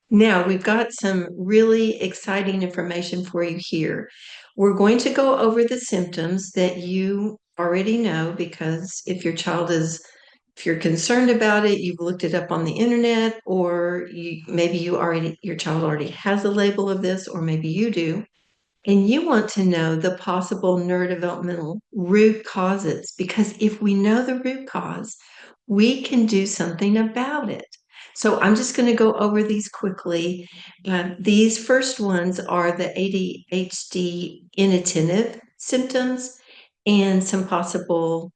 Now, we've got some really exciting information for you here. We're going to go over the symptoms that you already know because if you're concerned about it, you've looked it up on the internet, or maybe your child already has a label of this, or maybe you do, and you want to know the possible neurodevelopmental root causes, because if we know the root cause, we can do something about it. So I'm just going to go over these quickly. These first ones are the ADHD inattentive symptoms and some possible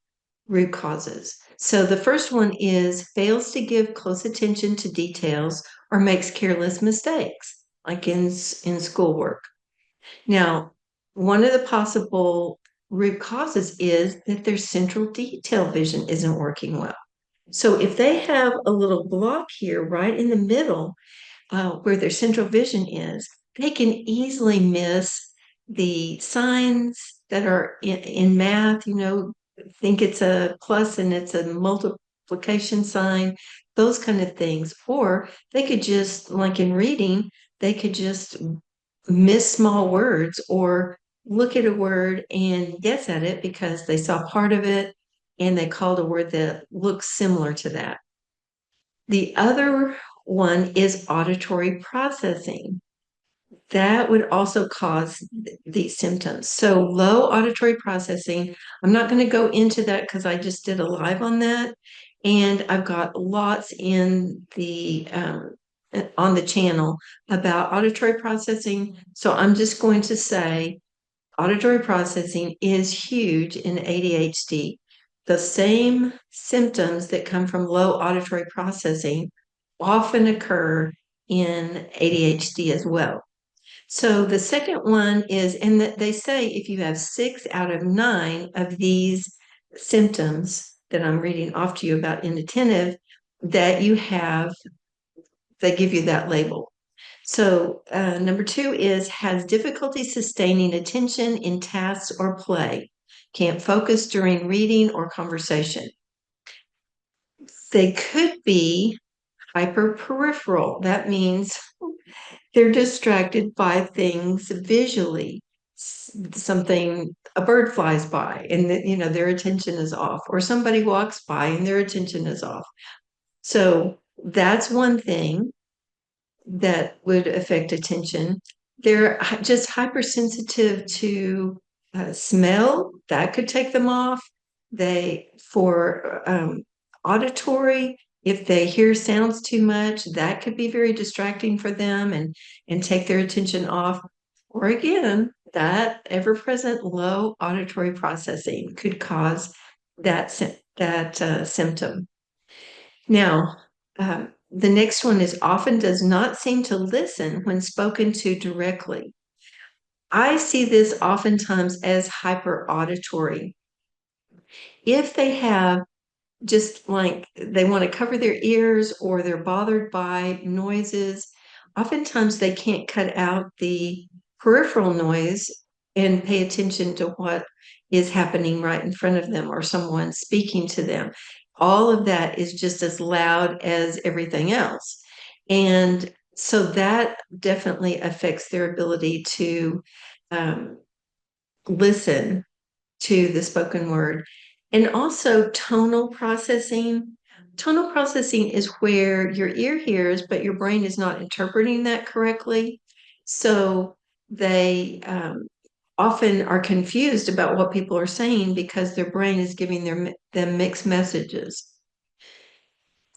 root causes. So the first one is fails to give close attention to details or makes careless mistakes, like in schoolwork. Now, one of the possible root causes is that their central detail vision isn't working well. So if they have a little block here right in the middle where their central vision is, they can easily miss the signs that are in math, think it's a plus and it's a multiplication sign, those kind of things. Or they could just, like in reading, they could just miss small words or look at a word and guess at it because they saw part of it and they called a word that looks similar to that. The other one is auditory processing. That would also cause these symptoms. So, low auditory processing, I'm not going to go into that because I just did a live on that. And I've got lots in the on the channel about auditory processing. So I'm just going to say auditory processing is huge in ADHD. The same symptoms that come from low auditory processing often occur in ADHD as well. So the second one is, and that they say if you have 6 out of 9 of these symptoms that I'm reading off to you about inattentive, that you have, they give you that label. So number 2 is has difficulty sustaining attention in tasks or play, can't focus during reading or conversation. They could be hyperperipheral. That means they're distracted by things visually. Something, a bird flies by and their attention is off, or somebody walks by and their attention is off. So that's one thing that would affect attention. They're just hypersensitive to smell. That could take them off. For auditory, if they hear sounds too much, that could be very distracting for them and take their attention off. Or again, that ever-present low auditory processing could cause that symptom. Now, the next one is often does not seem to listen when spoken to directly. I see this oftentimes as hyperauditory. If they have just like they want to cover their ears or they're bothered by noises, oftentimes they can't cut out the peripheral noise and pay attention to what is happening right in front of them or someone speaking to them. All of that is just as loud as everything else. And so that definitely affects their ability to um, listen to the spoken word. And also tonal processing. Tonal processing is where your ear hears, but your brain is not interpreting that correctly. So they often are confused about what people are saying because their brain is giving them mixed messages.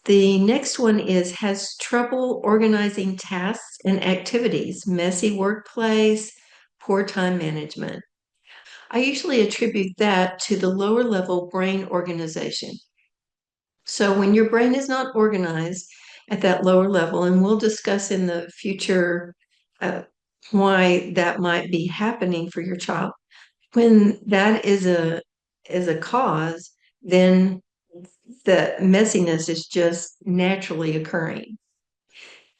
The next one is has trouble organizing tasks and activities, messy workplace, poor time management. I usually attribute that to the lower level brain organization. So when your brain is not organized at that lower level, and we'll discuss in the future uh, why that might be happening for your child, when that is a cause, then the messiness is just naturally occurring.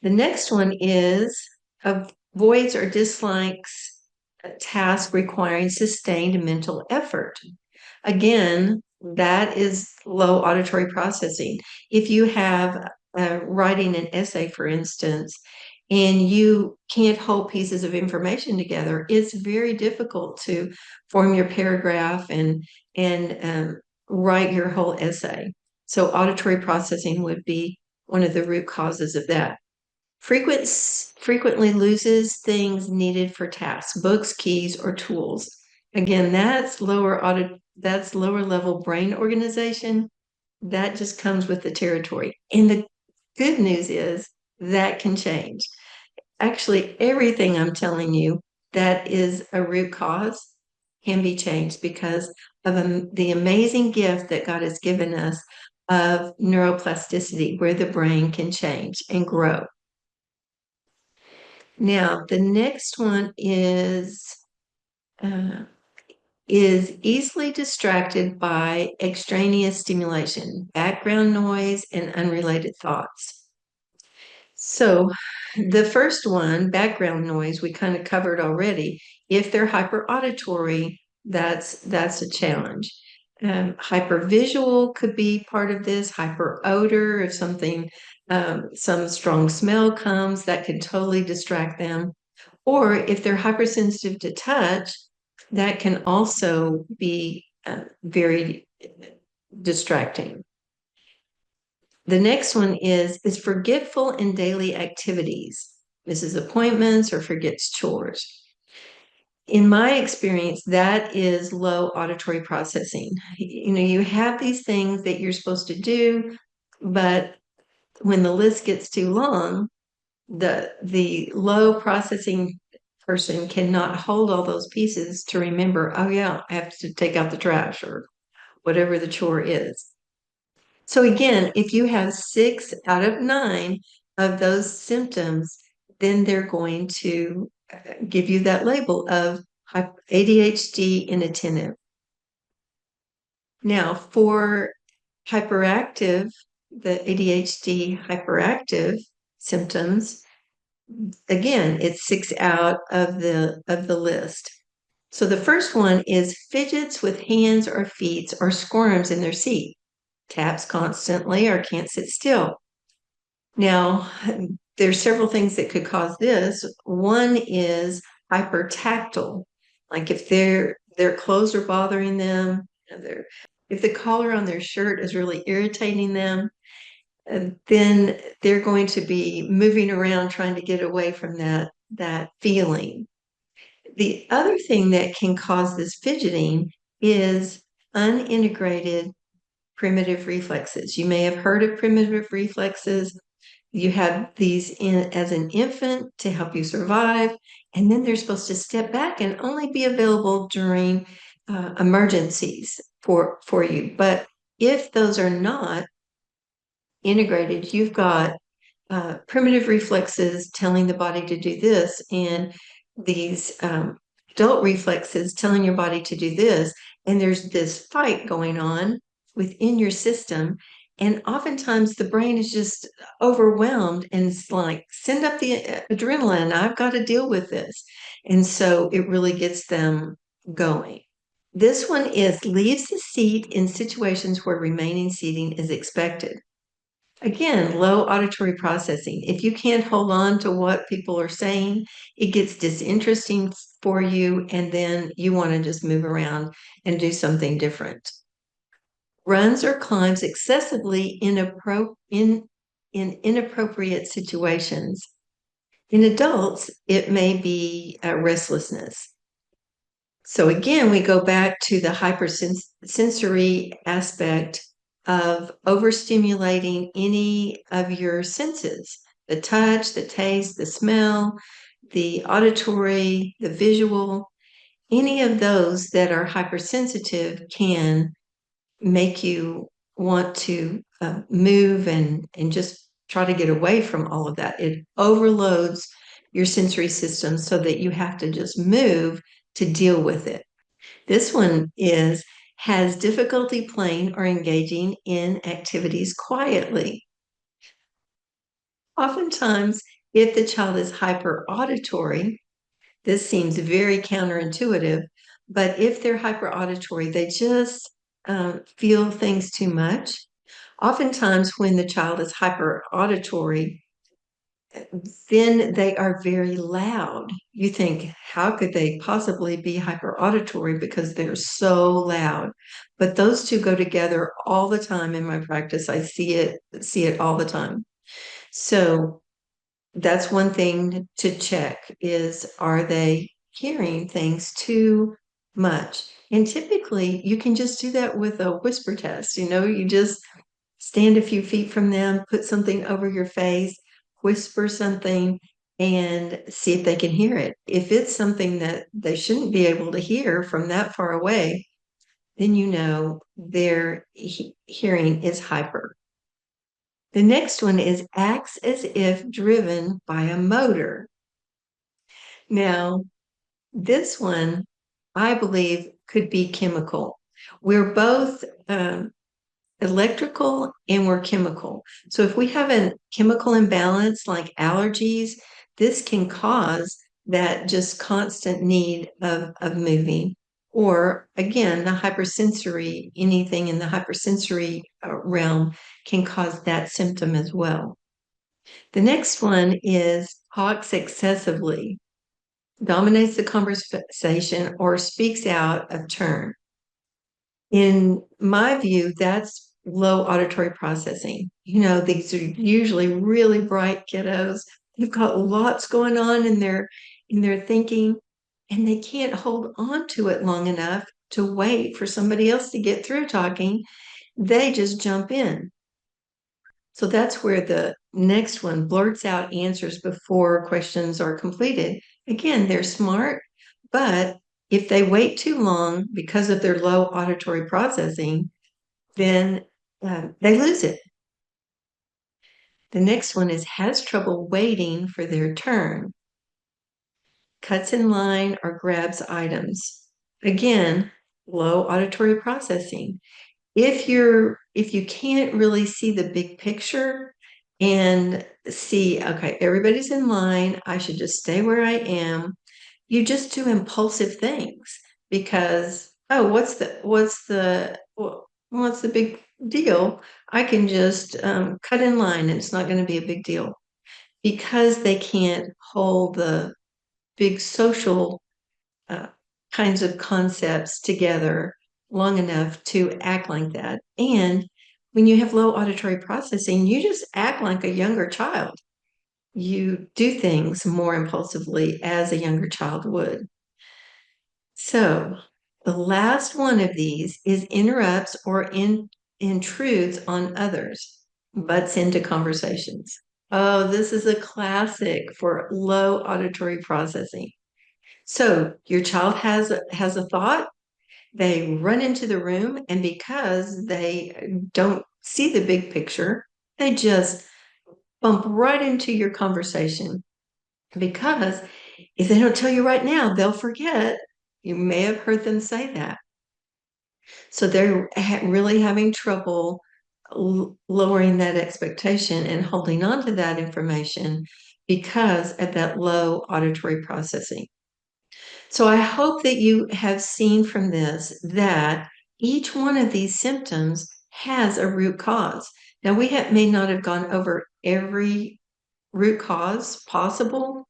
The next one is avoids or dislikes a task requiring sustained mental effort. Again, that is low auditory processing. If you have writing an essay, for instance, and you can't hold pieces of information together, it's very difficult to form your paragraph and write your whole essay. So auditory processing would be one of the root causes of that. Frequently loses things needed for tasks, books, keys, or tools. Again, that's lower level brain organization. That just comes with the territory. And the good news is that can change. Actually, everything I'm telling you that is a root cause can be changed because of the amazing gift that God has given us of neuroplasticity, where the brain can change and grow. Now, the next one uh, is easily distracted by extraneous stimulation, background noise, and unrelated thoughts. So the first one, background noise, we kind of covered already. If they're hyperauditory, that's a challenge. Hypervisual could be part of this, hyperodor, if something, some strong smell comes, that could totally distract them. Or if they're hypersensitive to touch, that can also be very distracting. The next one is forgetful in daily activities, misses appointments or forgets chores. In my experience, that is low auditory processing. You have these things that you're supposed to do, but when the list gets too long, the low processing person cannot hold all those pieces to remember, oh yeah, I have to take out the trash or whatever the chore is. So again, if you have 6 out of 9 of those symptoms, then they're going to give you that label of ADHD inattentive. Now, for hyperactive, the ADHD hyperactive symptoms, again, it's 6 out of the list. So the first one is fidgets with hands or feet or squirms in their seat, taps constantly or can't sit still. Now, there's several things that could cause this. One is hypertactile, like if their clothes are bothering them, if the collar on their shirt is really irritating them, then they're going to be moving around trying to get away from that feeling. The other thing that can cause this fidgeting is unintegrated primitive reflexes. You may have heard of primitive reflexes. You have these as an infant to help you survive, and then they're supposed to step back and only be available during emergencies for you. But if those are not integrated, you've got primitive reflexes telling the body to do this, and these adult reflexes telling your body to do this. And there's this fight going on within your system. And oftentimes the brain is just overwhelmed and it's like, send up the adrenaline. I've got to deal with this. And so it really gets them going. This one is leaves the seat in situations where remaining seating is expected. Again, low auditory processing. If you can't hold on to what people are saying, it gets disinteresting for you, and then you want to just move around and do something different. Runs or climbs excessively in inappropriate situations. In adults, it may be restlessness. So again, we go back to the hypersensory aspect of overstimulating any of your senses, the touch, the taste, the smell, the auditory, the visual. Any of those that are hypersensitive can make you want to move and just try to get away from all of that. It overloads your sensory system so that you have to just move to deal with it. This one has difficulty playing or engaging in activities quietly. Oftentimes, if the child is hyperauditory, this seems very counterintuitive, but if they're hyperauditory, they just feel things too much. Oftentimes, when the child is hyperauditory, then they are very loud. You think, how could they possibly be hyperauditory because they're so loud? But those two go together all the time in my practice. I see it all the time. So that's one thing to check is, are they hearing things too much? And typically you can just do that with a whisper test. You just stand a few feet from them, put something over your face, whisper something, and see if they can hear it. If it's something that they shouldn't be able to hear from that far away, then their hearing is hyper. The next one is acts as if driven by a motor. Now, this one, I believe, could be chemical. We're both electrical and we're chemical. So if we have a chemical imbalance like allergies, this can cause that just constant need of moving. Or again, the hypersensory, anything in the hypersensory realm can cause that symptom as well. The next one is talks excessively, dominates the conversation, or speaks out of turn. In my view, that's low auditory processing. These are usually really bright kiddos. They've got lots going on in their thinking, and they can't hold on to it long enough to wait for somebody else to get through talking. They just jump in. So that's where the next one blurts out answers before questions are completed. Again, they're smart, but if they wait too long because of their low auditory processing, then they lose it. The next one is has trouble waiting for their turn, cuts in line or grabs items. Again, low auditory processing. If you can't really see the big picture and see, okay, everybody's in line, I should just stay where I am, you just do impulsive things because, oh, what's the big deal? I can just cut in line and it's not going to be a big deal because they can't hold the big social uh, kinds of concepts together long enough to act like that. And when you have low auditory processing, you just act like a younger child. You do things more impulsively as a younger child would. So the last one of these is interrupts or intrudes on others, butts into conversations. Oh, this is a classic for low auditory processing. So your child has a thought, they run into the room, and because they don't see the big picture, they just bump right into your conversation. Because if they don't tell you right now, they'll forget. You may have heard them say that. So they're really having trouble lowering that expectation and holding on to that information because of that low auditory processing. So I hope that you have seen from this that each one of these symptoms has a root cause. Now, may not have gone over every root cause possible.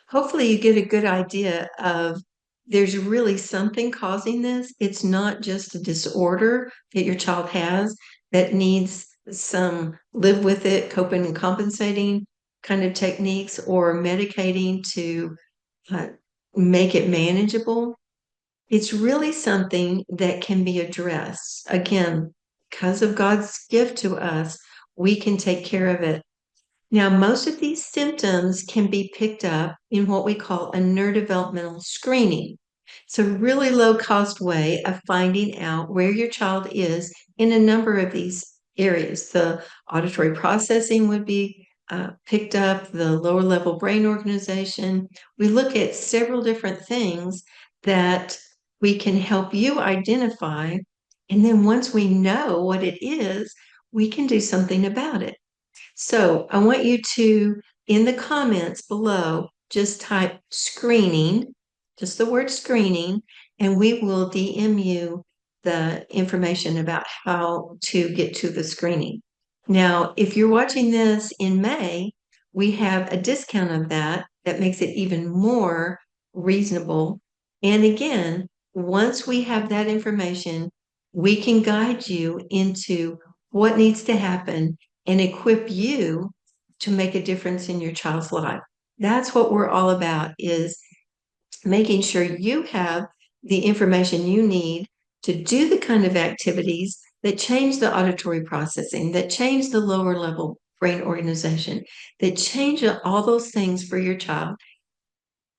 Hopefully, you get a good idea of there's really something causing this. It's not just a disorder that your child has that needs some live with it, coping and compensating kind of techniques or medicating to uh, make it manageable. It's really something that can be addressed. Again, because of God's gift to us, we can take care of it. Now, most of these symptoms can be picked up in what we call a neurodevelopmental screening. It's a really low cost way of finding out where your child is in a number of these areas. The auditory processing would be picked up, the lower level brain organization. We look at several different things that we can help you identify. And then once we know what it is, we can do something about it. So I want you to, in the comments below, just type screening, just the word screening, and we will DM you the information about how to get to the screening. Now, if you're watching this in May, we have a discount of that that makes it even more reasonable. And again, once we have that information, we can guide you into what needs to happen and equip you to make a difference in your child's life. That's what we're all about, is making sure you have the information you need to do the kind of activities that change the auditory processing, that change the lower level brain organization, that change all those things for your child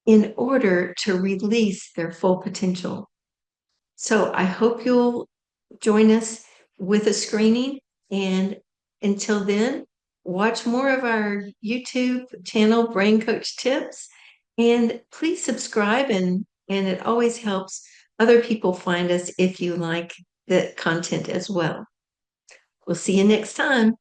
in order to release their full potential. So I hope you'll join us with a screening. And until then, watch more of our YouTube channel, Brain Coach Tips. And please subscribe, and it always helps other people find us if you like the content as well. We'll see you next time.